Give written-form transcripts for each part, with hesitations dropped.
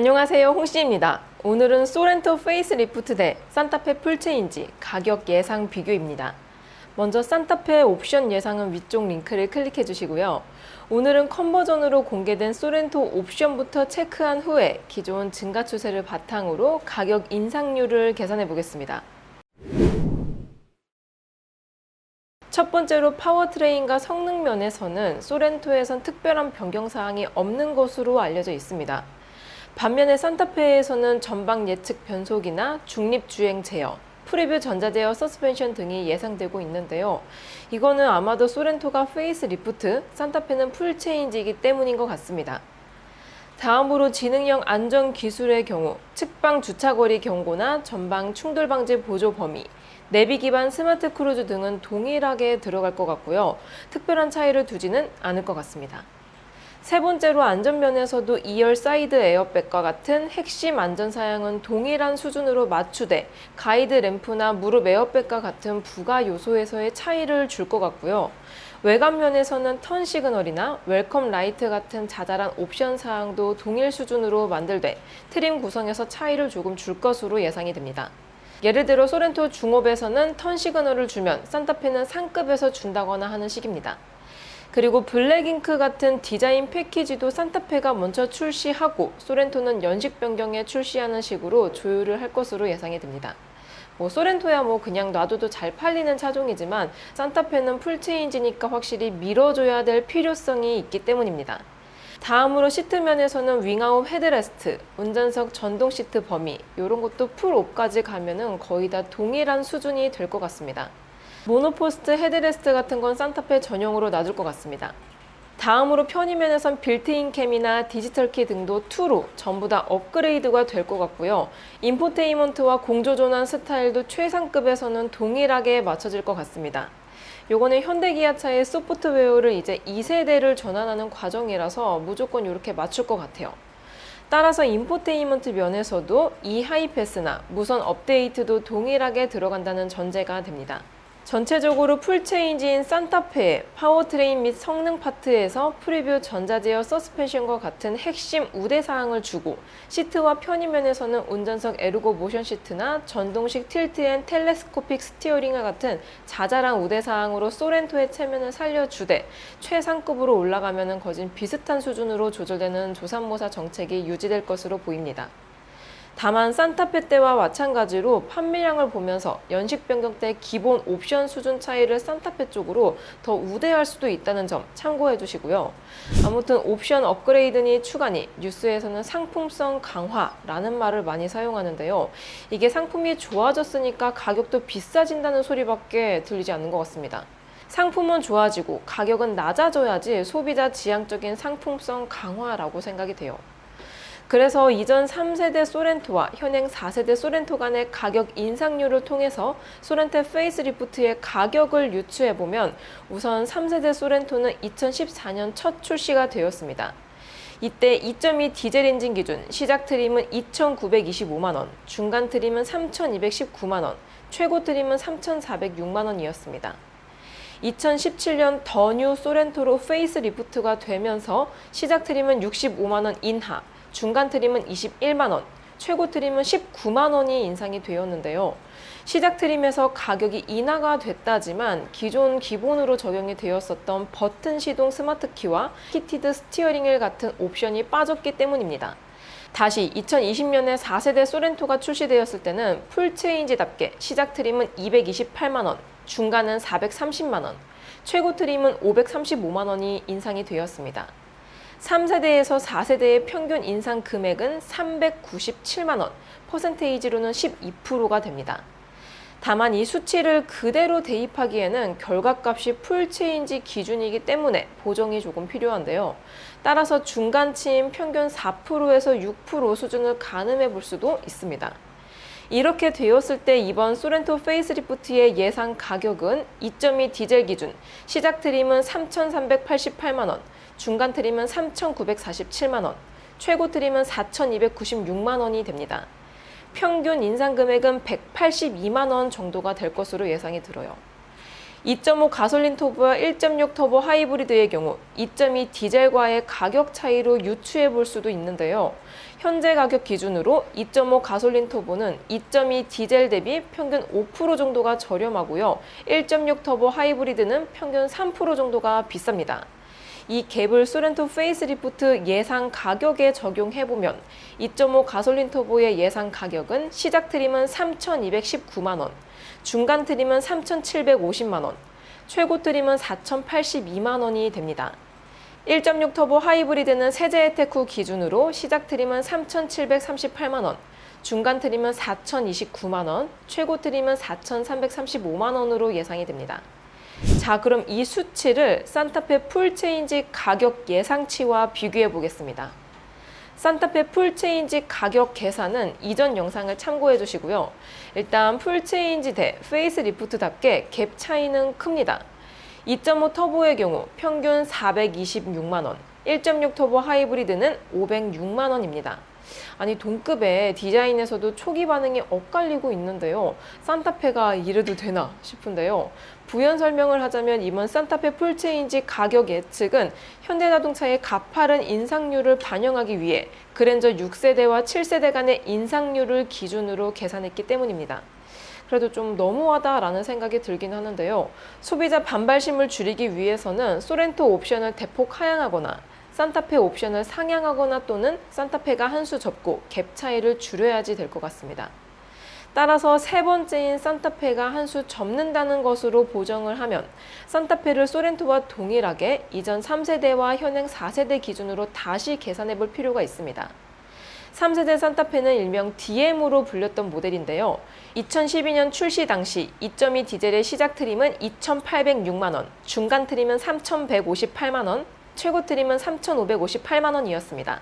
안녕하세요, 홍씨입니다. 오늘은 소렌토 페이스리프트 대 산타페 풀체인지 가격 예상 비교입니다. 먼저 산타페 옵션 예상은 위쪽 링크를 클릭해 주시고요. 오늘은 컨버전으로 공개된 소렌토 옵션부터 체크한 후에 기존 증가 추세를 바탕으로 가격 인상률을 계산해 보겠습니다. 첫 번째로 파워트레인과 성능 면에서는 소렌토에선 특별한 변경 사항이 없는 것으로 알려져 있습니다. 반면에 산타페에서는 전방 예측 변속이나 중립주행 제어, 프리뷰 전자제어 서스펜션 등이 예상되고 있는데요. 이거는 아마도 소렌토가 페이스리프트, 산타페는 풀체인지이기 때문인 것 같습니다. 다음으로 지능형 안전 기술의 경우 측방 주차거리 경고나 전방 충돌 방지 보조 범위, 내비 기반 스마트 크루즈 등은 동일하게 들어갈 것 같고요. 특별한 차이를 두지는 않을 것 같습니다. 세 번째로 안전면에서도 2열 사이드 에어백과 같은 핵심 안전 사양은 동일한 수준으로 맞추되 가이드 램프나 무릎 에어백과 같은 부가 요소에서의 차이를 줄 것 같고요. 외관면에서는 턴 시그널이나 웰컴 라이트 같은 자잘한 옵션 사항도 동일 수준으로 만들되 트림 구성에서 차이를 조금 줄 것으로 예상이 됩니다. 예를 들어 소렌토 중업에서는 턴 시그널을 주면 산타페는 상급에서 준다거나 하는 식입니다. 그리고 블랙잉크 같은 디자인 패키지도 산타페가 먼저 출시하고 소렌토는 연식 변경에 출시하는 식으로 조율을 할 것으로 예상이 됩니다. 소렌토야 그냥 놔둬도 잘 팔리는 차종이지만 산타페는 풀체인지니까 확실히 밀어줘야 될 필요성이 있기 때문입니다. 다음으로 시트면에서는 윙아웃 헤드레스트, 운전석 전동 시트 범위 이런 것도 풀옵까지 가면은 거의 다 동일한 수준이 될 것 같습니다. 모노포스트 헤드레스트 같은 건 산타페 전용으로 놔둘 것 같습니다. 다음으로 편의면에선 빌트인 캠이나 디지털 키 등도 2로 전부 다 업그레이드가 될 것 같고요. 인포테인먼트와 공조전환 스타일도 최상급에서는 동일하게 맞춰질 것 같습니다. 요거는 현대기아차의 소프트웨어를 이제 2세대를 전환하는 과정이라서 무조건 이렇게 맞출 것 같아요. 따라서 인포테인먼트 면에서도 e하이패스나 무선 업데이트도 동일하게 들어간다는 전제가 됩니다. 전체적으로 풀체인지인 산타페의 파워트레인 및 성능 파트에서 프리뷰 전자제어 서스펜션과 같은 핵심 우대사항을 주고 시트와 편의면에서는 운전석 에르고 모션 시트나 전동식 틸트 앤 텔레스코픽 스티어링과 같은 자잘한 우대사항으로 소렌토의 체면을 살려주되 최상급으로 올라가면 거진 비슷한 수준으로 조절되는 조삼모사 정책이 유지될 것으로 보입니다. 다만 산타페 때와 마찬가지로 판매량을 보면서 연식 변경 때 기본 옵션 수준 차이를 산타페 쪽으로 더 우대할 수도 있다는 점 참고해 주시고요. 아무튼 옵션 업그레이드니 추가니 뉴스에서는 상품성 강화라는 말을 많이 사용하는데요. 이게 상품이 좋아졌으니까 가격도 비싸진다는 소리밖에 들리지 않는 것 같습니다. 상품은 좋아지고 가격은 낮아져야지 소비자 지향적인 상품성 강화라고 생각이 돼요. 그래서 이전 3세대 소렌토와 현행 4세대 소렌토 간의 가격 인상률을 통해서 소렌토 페이스리프트의 가격을 유추해보면 우선 3세대 소렌토는 2014년 첫 출시가 되었습니다. 이때 2.2 디젤 엔진 기준 시작 트림은 2,925만원, 중간 트림은 3,219만원, 최고 트림은 3,406만원이었습니다. 2017년 더 뉴 소렌토로 페이스리프트가 되면서 시작 트림은 65만원 인하, 중간 트림은 21만원, 최고 트림은 19만원이 인상이 되었는데요. 시작 트림에서 가격이 인하가 됐다지만 기존 기본으로 적용이 되었었던 버튼 시동 스마트 키와 히티드 스티어링 휠 같은 옵션이 빠졌기 때문입니다. 다시 2020년에 4세대 소렌토가 출시되었을 때는 풀체인지답게 시작 트림은 228만원, 중간은 430만원, 최고 트림은 535만원이 인상이 되었습니다. 3세대에서 4세대의 평균 인상 금액은 397만원, 퍼센테이지로는 12%가 됩니다. 다만 이 수치를 그대로 대입하기에는 결과값이 풀체인지 기준이기 때문에 보정이 조금 필요한데요. 따라서 중간치인 평균 4%에서 6% 수준을 가늠해 볼 수도 있습니다. 이렇게 되었을 때 이번 소렌토 페이스리프트의 예상 가격은 2.2 디젤 기준, 시작 트림은 3,388만원, 중간 트림은 3,947만원, 최고 트림은 4,296만원이 됩니다. 평균 인상 금액은 182만원 정도가 될 것으로 예상이 들어요. 2.5 가솔린 터보와 1.6 터보 하이브리드의 경우 2.2 디젤과의 가격 차이로 유추해 볼 수도 있는데요. 현재 가격 기준으로 2.5 가솔린 터보는 2.2 디젤 대비 평균 5% 정도가 저렴하고요. 1.6 터보 하이브리드는 평균 3% 정도가 비쌉니다. 이 갭을 소렌토 페이스리프트 예상 가격에 적용해보면 2.5 가솔린 터보의 예상 가격은 시작 트림은 3,219만 원, 중간 트림은 3,750만 원, 최고 트림은 4,082만 원이 됩니다. 1.6 터보 하이브리드는 세제 혜택 후 기준으로 시작 트림은 3,738만 원, 중간 트림은 4,029만 원, 최고 트림은 4,335만 원으로 예상이 됩니다. 자, 그럼 이 수치를 산타페 풀체인지 가격 예상치와 비교해 보겠습니다. 산타페 풀체인지 가격 계산은 이전 영상을 참고해 주시고요. 일단 풀체인지 대 페이스리프트답게 갭 차이는 큽니다. 2.5 터보의 경우 평균 426만 원, 1.6 터보 하이브리드는 506만 원입니다. 아니, 동급의 디자인에서도 초기 반응이 엇갈리고 있는데요. 산타페가 이래도 되나 싶은데요. 부연 설명을 하자면 이번 산타페 풀체인지 가격 예측은 현대자동차의 가파른 인상률을 반영하기 위해 그랜저 6세대와 7세대 간의 인상률을 기준으로 계산했기 때문입니다. 그래도 좀 너무하다라는 생각이 들긴 하는데요. 소비자 반발심을 줄이기 위해서는 소렌토 옵션을 대폭 하향하거나 산타페 옵션을 상향하거나 또는 산타페가 한 수 접고 갭 차이를 줄여야지 될 것 같습니다. 따라서 세 번째인 산타페가 한 수 접는다는 것으로 보정을 하면 산타페를 소렌토와 동일하게 이전 3세대와 현행 4세대 기준으로 다시 계산해 볼 필요가 있습니다. 3세대 산타페는 일명 DM으로 불렸던 모델인데요. 2012년 출시 당시 2.2 디젤의 시작 트림은 2,806만 원, 중간 트림은 3,158만 원, 최고 트림은 3,558만 원이었습니다.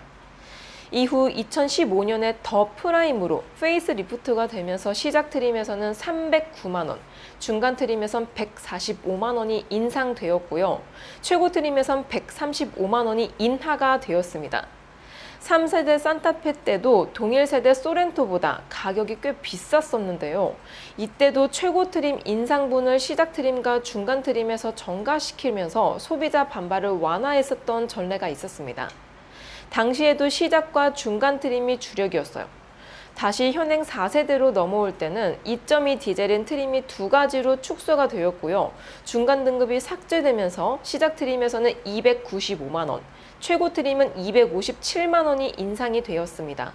이후 2015년에 더 프라임으로 페이스 리프트가 되면서 시작 트림에서는 309만 원, 중간 트림에선 145만 원이 인상되었고요. 최고 트림에선 135만 원이 인하가 되었습니다. 3세대 산타페 때도 동일 세대 소렌토보다 가격이 꽤 비쌌었는데요. 이때도 최고 트림 인상분을 시작 트림과 중간 트림에서 전가시키면서 소비자 반발을 완화했었던 전례가 있었습니다. 당시에도 시작과 중간 트림이 주력이었어요. 다시 현행 4세대로 넘어올 때는 2.2 디젤인 트림이 두 가지로 축소가 되었고요. 중간 등급이 삭제되면서 시작 트림에서는 295만 원, 최고 트림은 257만 원이 인상이 되었습니다.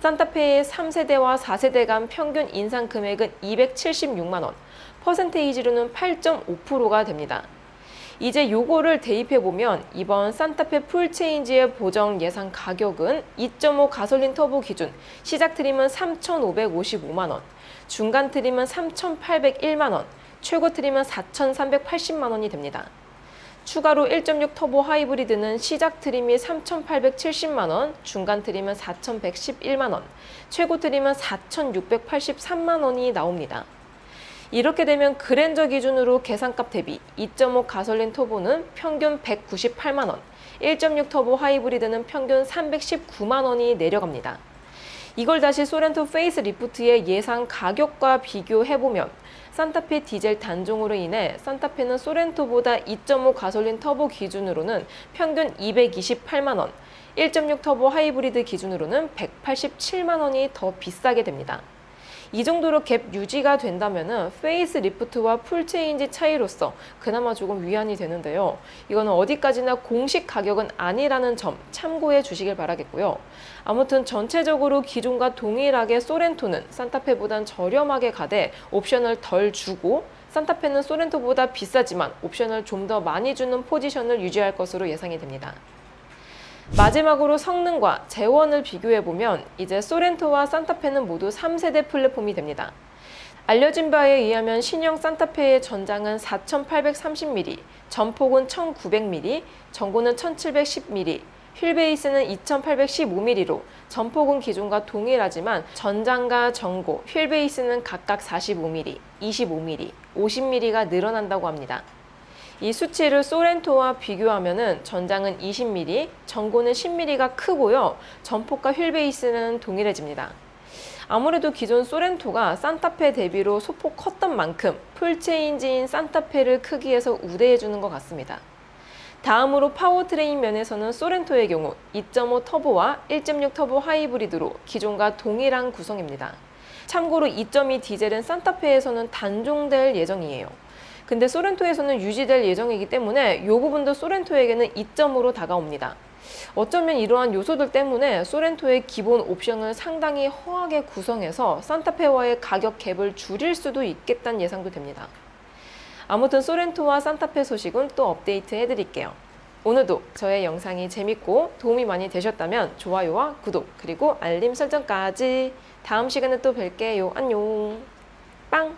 산타페의 3세대와 4세대 간 평균 인상 금액은 276만 원, 퍼센테이지로는 8.5%가 됩니다. 이제 요거를 대입해보면 이번 산타페 풀체인지의 보정 예상 가격은 2.5 가솔린 터보 기준 시작 트림은 3,555만 원, 중간 트림은 3,801만 원, 최고 트림은 4,380만 원이 됩니다. 추가로 1.6 터보 하이브리드는 시작 트림이 3,870만 원, 중간 트림은 4,111만 원, 최고 트림은 4,683만 원이 나옵니다. 이렇게 되면 그랜저 기준으로 계산값 대비 2.5 가솔린 터보는 평균 198만 원, 1.6 터보 하이브리드는 평균 319만 원이 내려갑니다. 이걸 다시 소렌토 페이스 리프트의 예상 가격과 비교해보면 산타페 디젤 단종으로 인해 산타페는 소렌토보다 2.5 가솔린 터보 기준으로는 평균 228만 원, 1.6 터보 하이브리드 기준으로는 187만 원이 더 비싸게 됩니다. 이 정도로 갭 유지가 된다면 페이스 리프트와 풀체인지 차이로서 그나마 조금 위안이 되는데요. 이거는 어디까지나 공식 가격은 아니라는 점 참고해 주시길 바라겠고요. 아무튼 전체적으로 기존과 동일하게 소렌토는 산타페보단 저렴하게 가되 옵션을 덜 주고 산타페는 소렌토보다 비싸지만 옵션을 좀 더 많이 주는 포지션을 유지할 것으로 예상이 됩니다. 마지막으로 성능과 재원을 비교해보면 이제 소렌토와 산타페는 모두 3세대 플랫폼이 됩니다. 알려진 바에 의하면 신형 산타페의 전장은 4830mm, 전폭은 1900mm, 전고는 1710mm, 휠베이스는 2815mm로 전폭은 기존과 동일하지만 전장과 전고, 휠베이스는 각각 45mm, 25mm, 50mm가 늘어난다고 합니다. 이 수치를 소렌토와 비교하면 전장은 20mm, 전고는 10mm가 크고요. 전폭과 휠베이스는 동일해집니다. 아무래도 기존 소렌토가 산타페 대비로 소폭 컸던 만큼 풀체인지인 산타페를 크기에서 우대해주는 것 같습니다. 다음으로 파워트레인 면에서는 소렌토의 경우 2.5 터보와 1.6 터보 하이브리드로 기존과 동일한 구성입니다. 참고로 2.2 디젤은 산타페에서는 단종될 예정이에요. 근데 소렌토에서는 유지될 예정이기 때문에 이 부분도 소렌토에게는 2.5로 다가옵니다. 어쩌면 이러한 요소들 때문에 소렌토의 기본 옵션을 상당히 허하게 구성해서 산타페와의 가격 갭을 줄일 수도 있겠다는 예상도 됩니다. 아무튼 소렌토와 산타페 소식은 또 업데이트 해드릴게요. 오늘도 저의 영상이 재밌고 도움이 많이 되셨다면 좋아요와 구독 그리고 알림 설정까지. 다음 시간에 또 뵐게요. 안녕. 빵!